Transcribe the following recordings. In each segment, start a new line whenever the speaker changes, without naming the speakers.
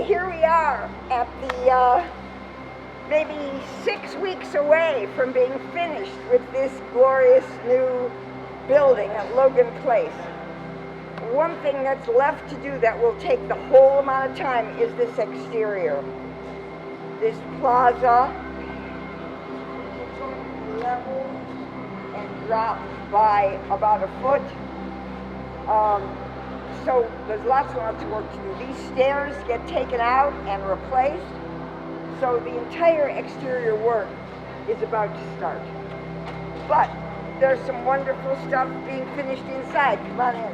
Okay, here we are at the maybe 6 weeks away from being finished with this glorious new building at Logan Place. One thing that's left to do that will take the whole amount of time is this exterior. This plaza is going to be leveled and dropped by about a foot. So there's lots and lots of work to do. These stairs get taken out and replaced. So the entire exterior work is about to start. But there's some wonderful stuff being finished inside. Come on in.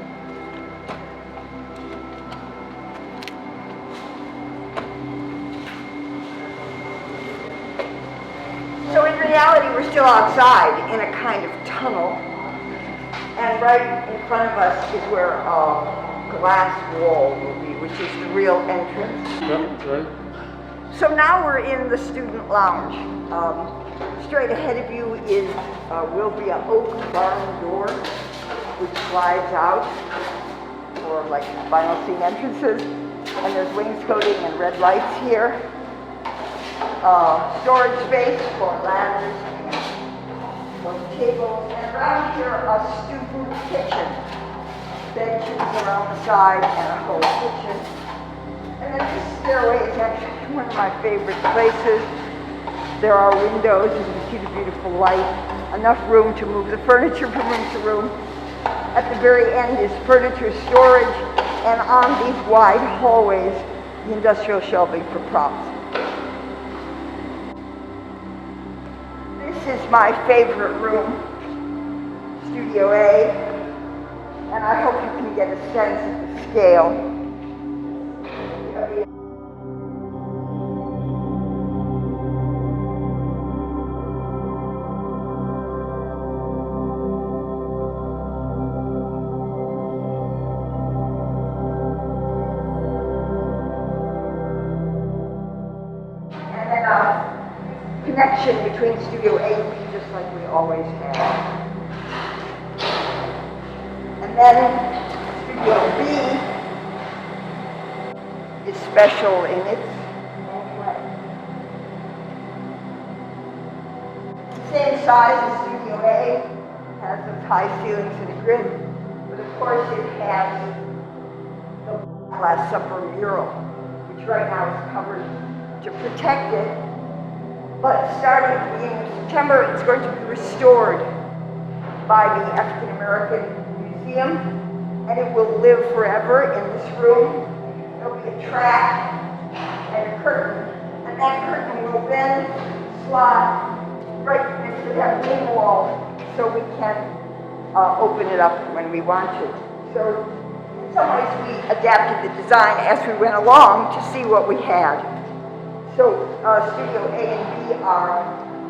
So in reality, we're still outside in a kind of tunnel. And right in front of us is where a glass wall will be, which is the real entrance.
Yep, right.
So now we're in the student lounge. Straight ahead of you will be an oak barn door, which slides out for like vinyl seam entrances. And there's wainscoting and red lights here. Storage space for ladders and for tables. And around here, a student kitchen. Benches around the side and a whole kitchen. And then this stairway is actually one of my favorite places. There are windows and you can see the beautiful light. Enough room to move the furniture from room to room. At the very end is furniture storage, and on these wide hallways, the industrial shelving for props. This is my favorite room, Studio A. And I hope you can get a sense of the scale. And then a connection between Studio A and B, just like we always have. And then Studio B is special in its own way. The same size as Studio A, has those high ceilings and a grid, but of course it has the Last Supper mural, which right now is covered to protect it. But starting at the beginning of September, it's going to be restored by the African American and it will live forever in this room. There'll be a track and a curtain, and that curtain will then slide right next to that main wall so we can open it up when we want to. So in some ways we adapted the design as we went along to see what we had. So Studio A and B are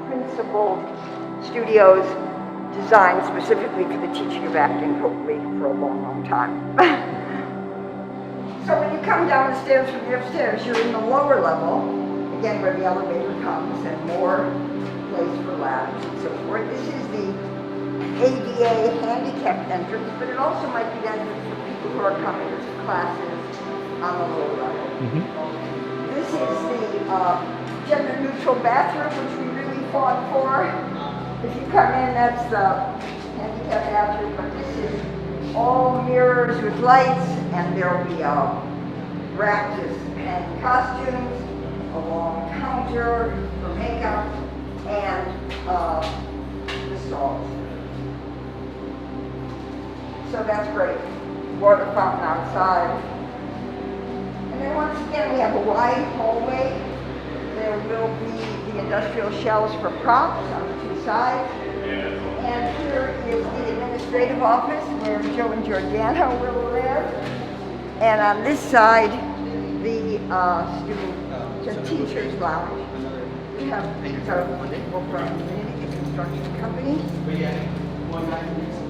principal studios designed specifically for the teaching of acting, hopefully for a long, long time. So when you come down the stairs from the upstairs, you're in the lower level, again where the elevator comes, and more place for ladders and so forth. This is the ADA handicapped entrance, but it also might be the entrance for people who are coming to classes on the lower level. Mm-hmm. This is the gender-neutral bathroom, which we really fought for. If you come in, that's the handicap bathroom, but this is all mirrors with lights, and there will be racked and costumes, a long counter for makeup, and the stalls. So that's great. Water fountain outside. And then once again, we have a wide hallway. There will be the industrial shelves for props on the two sides. And here is the administrative office where Joe and Giordano will live. And on this side, the teacher's lounge. We have people from the construction company.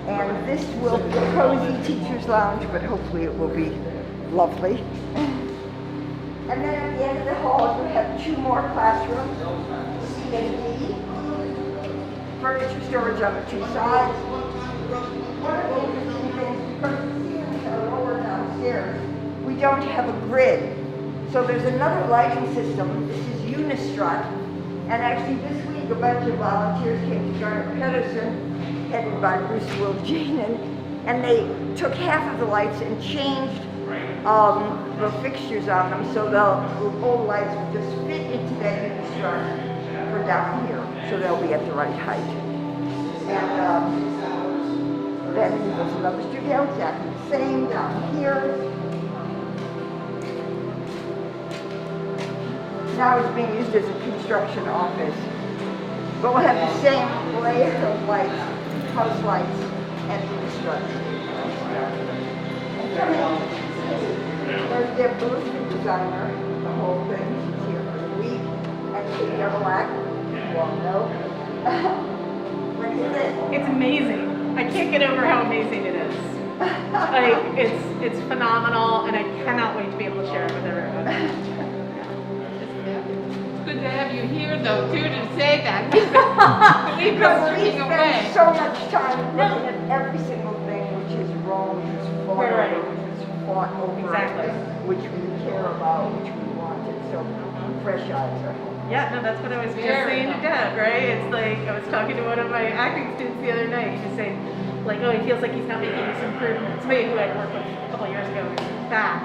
And this will be a cozy teacher's lounge, but hopefully it will be lovely. And then at the end of the hall, we have two more classrooms, C and D, furniture storage on the two sides. One of the interesting things, because the ceilings are lower downstairs, we don't have a grid. So there's another lighting system. This is Unistrut. And actually this week a bunch of volunteers came to Garnet Pedersen, headed by Bruce Wiljanen, and they took half of the lights and changed the fixtures on them so the old lights will just fit into that Unistrut for down here. So they'll be at the right height. And then there's another studio, exactly the same down here. Now it's being used as a construction office. But we'll have the same layer of lights, house lights, and Unistruts. There's their booth, the designer, the whole thing. She's here for the week. And Debelack, you all know. What do you think?
It's amazing. I can't get over how amazing it is. Like, it's phenomenal, and I cannot wait to be able to share it with everyone.
It's good to have you here, though, too, to say that. We've been
Because we
working away.
spend so much time looking at every single thing which is wrong, which is fought
Right.
over, which is fought over,
Exactly.
which we care about, which we wanted. So fresh eyes are home.
Yeah, no, that's what I was just
Very
saying to Deb, right? It's like, I was talking to one of my acting students the other night, he was saying, like, oh, he feels like he's not making these improvements. Somebody who I'd worked with a couple of years ago is back.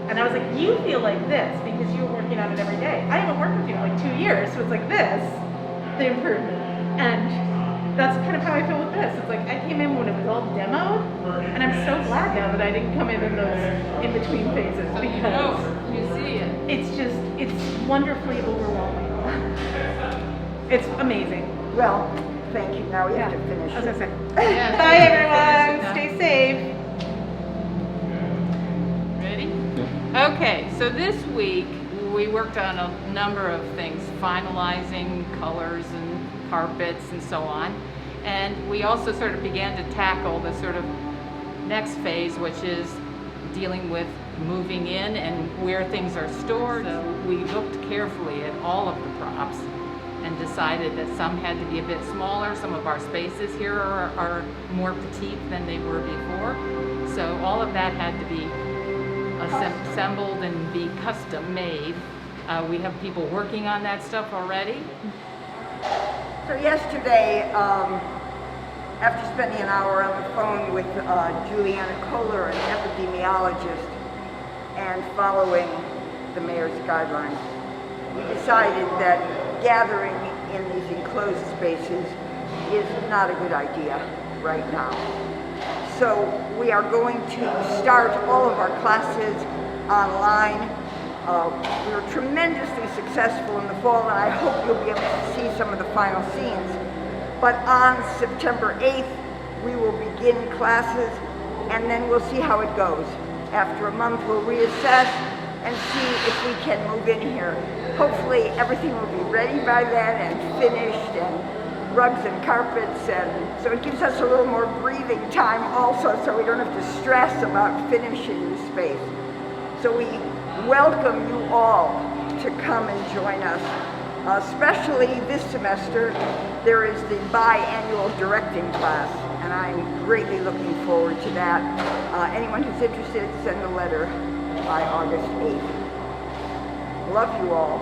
And I was like, you feel like this because you're working on it every day. I haven't worked with you in like 2 years, so it's like this, the improvement. And that's kind of how I feel with this. It's like, I came in when it was all demoed, and I'm so glad now that I didn't come in those in-between phases
So you
because
know, you see it.
it's wonderfully overwhelming. It's amazing.
Well, thank you. Now we have
Yeah.
to finish.
I was gonna say.
Yeah,
Bye
thank you for
everyone.
finishing
Stay safe.
Ready? Okay, so this week we worked on a number of things, finalizing colors and carpets and so on. And we also sort of began to tackle the sort of next phase, which is dealing with moving in and where things are stored. So we looked carefully at all of the props and decided that some had to be a bit smaller. Some of our spaces here are more petite than they were before. So all of that had to be assembled and be custom made. We have people working on that stuff already.
So yesterday, after spending an hour on the phone with Juliana Kohler, an epidemiologist, and following the mayor's guidelines, we decided that gathering in these enclosed spaces is not a good idea right now. So we are going to start all of our classes online. We were tremendously successful in the fall, and I hope you'll be able to see some of the final scenes. But on September 8th, we will begin classes, and then we'll see how it goes. After a month, we'll reassess and see if we can move in here. Hopefully, everything will be ready by then and finished, and rugs and carpets, and so it gives us a little more breathing time also, so we don't have to stress about finishing the space. So we welcome you all to come and join us. Especially this semester, there is the biannual directing class, and I'm greatly looking forward to that. Anyone who's interested, send a letter by August 8th. Love you all.